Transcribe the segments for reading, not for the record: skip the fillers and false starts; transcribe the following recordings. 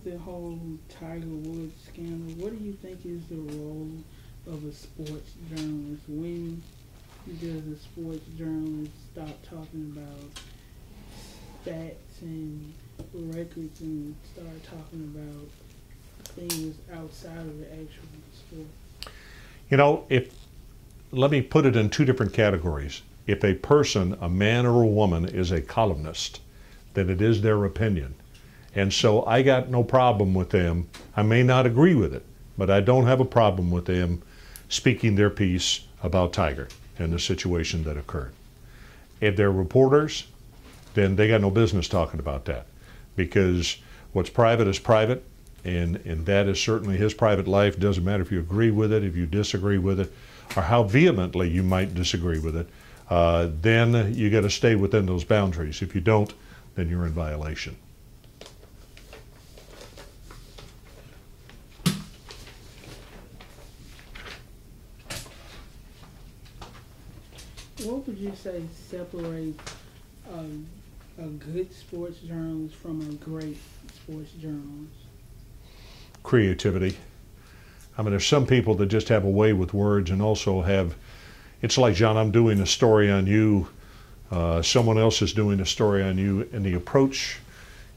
The whole Tiger Woods scandal, what do you think is the role of a sports journalist? When does a sports journalist stop talking about stats and records and start talking about things outside of the actual sport? You know, if let me put it in two different categories. If a person, a man or a woman, is a columnist, then it is their opinion. And so I got no problem with them. I may not agree with it, but I don't have a problem with them speaking their piece about Tiger and the situation that occurred. If they're reporters, then they got no business talking about that, because what's private is private, and that is certainly his private life. Doesn't matter if you agree with it, if you disagree with it, or how vehemently you might disagree with it. Then you got to stay within those boundaries. If you don't, then you're in violation. What would you say separates a good sports journalist from a great sports journalist? Creativity. I mean, there's some people that just have a way with words and also have, it's like, John, I'm doing a story on you, someone else is doing a story on you, and the approach,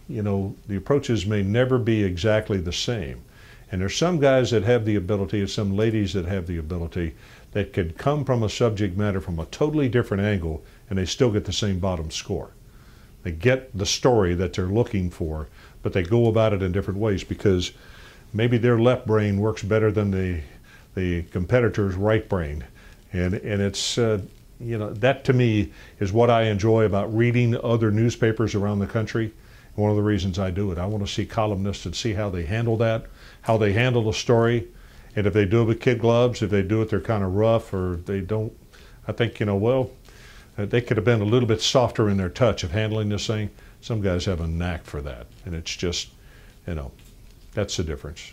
you know, the approaches may never be exactly the same. And there's some guys that have the ability, and some ladies that have the ability, that could come from a subject matter from a totally different angle, and they still get the same bottom score. They get the story that they're looking for, but they go about it in different ways, because maybe their left brain works better than the competitor's right brain. And it's, you know, that to me is what I enjoy about reading other newspapers around the country. One of the reasons I do it. I want to see columnists and see how they handle that, how they handle the story. And if they do it with kid gloves, if they do it, they're kind of rough, or they don't, I think, you know, well, they could have been a little bit softer in their touch of handling this thing. Some guys have a knack for that. And it's just, you know, that's the difference.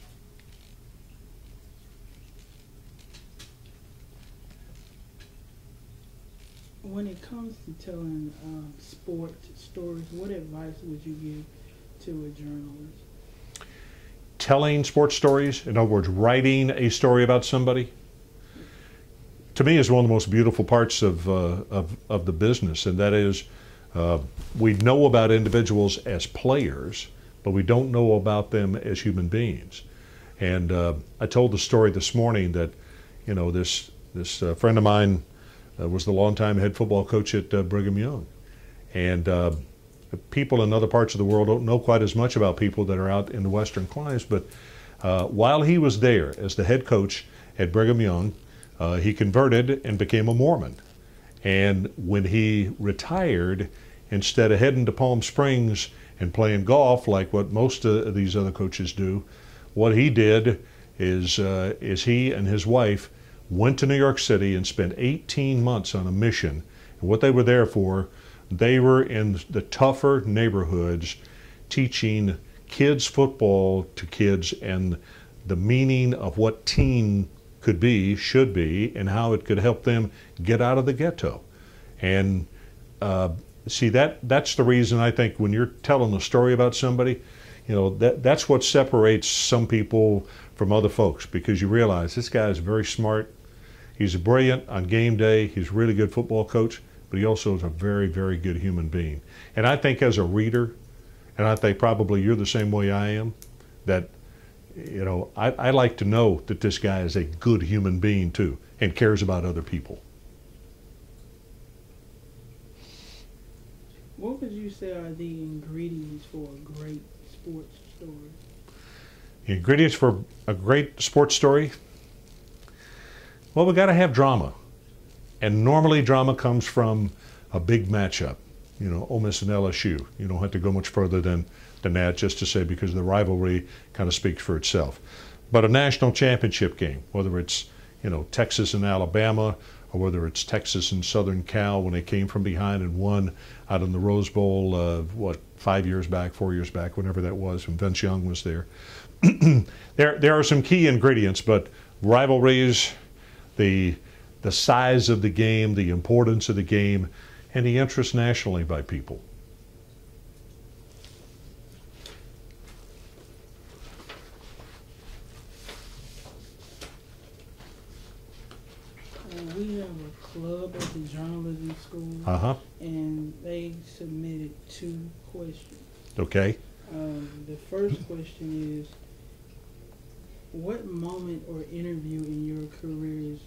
When it comes to telling sports stories, what advice would you give to a journalist? Telling sports stories, in other words, writing a story about somebody, to me is one of the most beautiful parts of the business, and that is we know about individuals as players, but we don't know about them as human beings. And I told the story this morning that, you know, this friend of mine was the longtime head football coach at Brigham Young, and people in other parts of the world don't know quite as much about people that are out in the Western climes, but while he was there as the head coach at Brigham Young, he converted and became a Mormon. And when he retired, instead of heading to Palm Springs and playing golf like what most of these other coaches do, what he did is he and his wife went to New York City and spent 18 months on a mission. And what they were there for, they were in the tougher neighborhoods teaching kids football to kids, and the meaning of what teen could be, should be, and how it could help them get out of the ghetto. And see, that's the reason I think when you're telling a story about somebody, you know, that's what separates some people from other folks, because you realize this guy is very smart. He's brilliant on game day. He's a really good football coach, but he also is a very, very good human being. And I think as a reader, and I think probably you're the same way I am, that, you know, I like to know that this guy is a good human being too, and cares about other people. What would you say are the ingredients for a great sports story? The ingredients for a great sports story? Well, we got to have drama. And normally drama comes from a big matchup. You know, Ole Miss and LSU. You don't have to go much further than that, just to say, because the rivalry kind of speaks for itself. But a national championship game, whether it's, you know, Texas and Alabama, or whether it's Texas and Southern Cal when they came from behind and won out in the Rose Bowl, 5 years back, 4 years back, whenever that was, when Vince Young was there. There are some key ingredients, but rivalries, the size of the game, the importance of the game, and the interest nationally by people. club at the journalism school, and they submitted 2 questions. Okay. The first question is, what moment or interview in your career is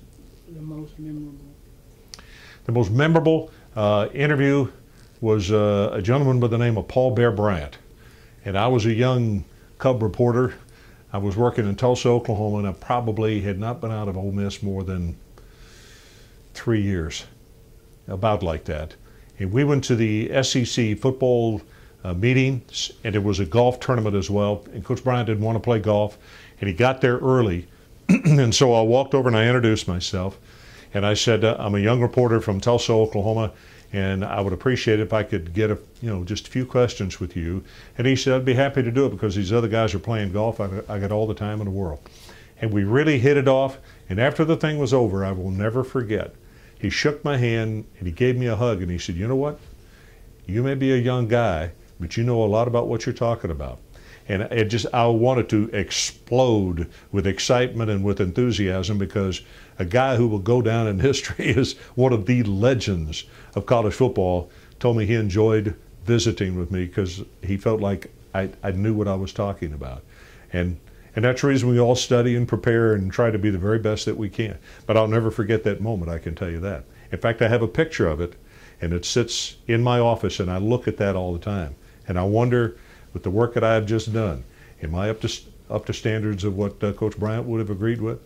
the most memorable? The most memorable interview was a gentleman by the name of Paul Bear Bryant. And I was a young Cub reporter. I was working in Tulsa, Oklahoma, and I probably had not been out of Ole Miss more than 3 years, about like that. And we went to the SEC football meeting, and it was a golf tournament as well. And Coach Bryant didn't want to play golf, and he got there early. And so I walked over and I introduced myself. And I said, I'm a young reporter from Tulsa, Oklahoma, and I would appreciate it if I could get just a few questions with you. And he said, I'd be happy to do it because these other guys are playing golf. I got all the time in the world. And we really hit it off. And after the thing was over, I will never forget, he shook my hand and he gave me a hug and he said, you know what? You may be a young guy, but you know a lot about what you're talking about. And I wanted to explode with excitement and with enthusiasm because a guy who will go down in history as one of the legends of college football told me he enjoyed visiting with me because he felt like I knew what I was talking about. And that's the reason we all study and prepare and try to be the very best that we can. But I'll never forget that moment, I can tell you that. In fact, I have a picture of it, and it sits in my office, and I look at that all the time. And I wonder, with the work that I have just done, am I up to standards of what Coach Bryant would have agreed with?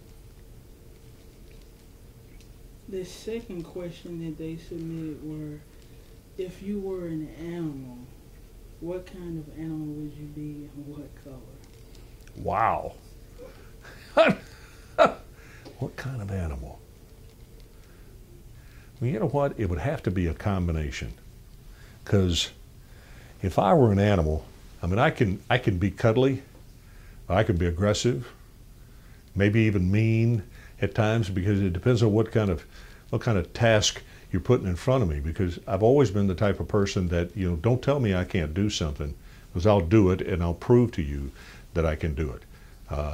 The second question that they submitted were, if you were an animal, what kind of animal would you be and what color? Wow. What kind of animal? Well, you know what? It would have to be a combination. Because if I were an animal, I mean, I can be cuddly, I can be aggressive, maybe even mean at times, because it depends on what kind of task you're putting in front of me. Because I've always been the type of person that, don't tell me I can't do something, because I'll do it and I'll prove to you that I can do it.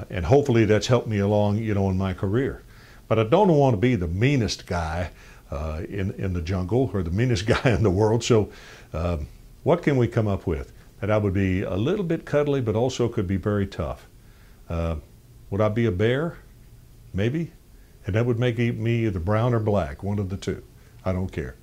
And hopefully that's helped me along, in my career. But I don't want to be the meanest guy in the jungle or the meanest guy in the world. So what can we come up with? That I would be a little bit cuddly, but also could be very tough. Would I be a bear? Maybe. And that would make me either brown or black, one of the two. I don't care.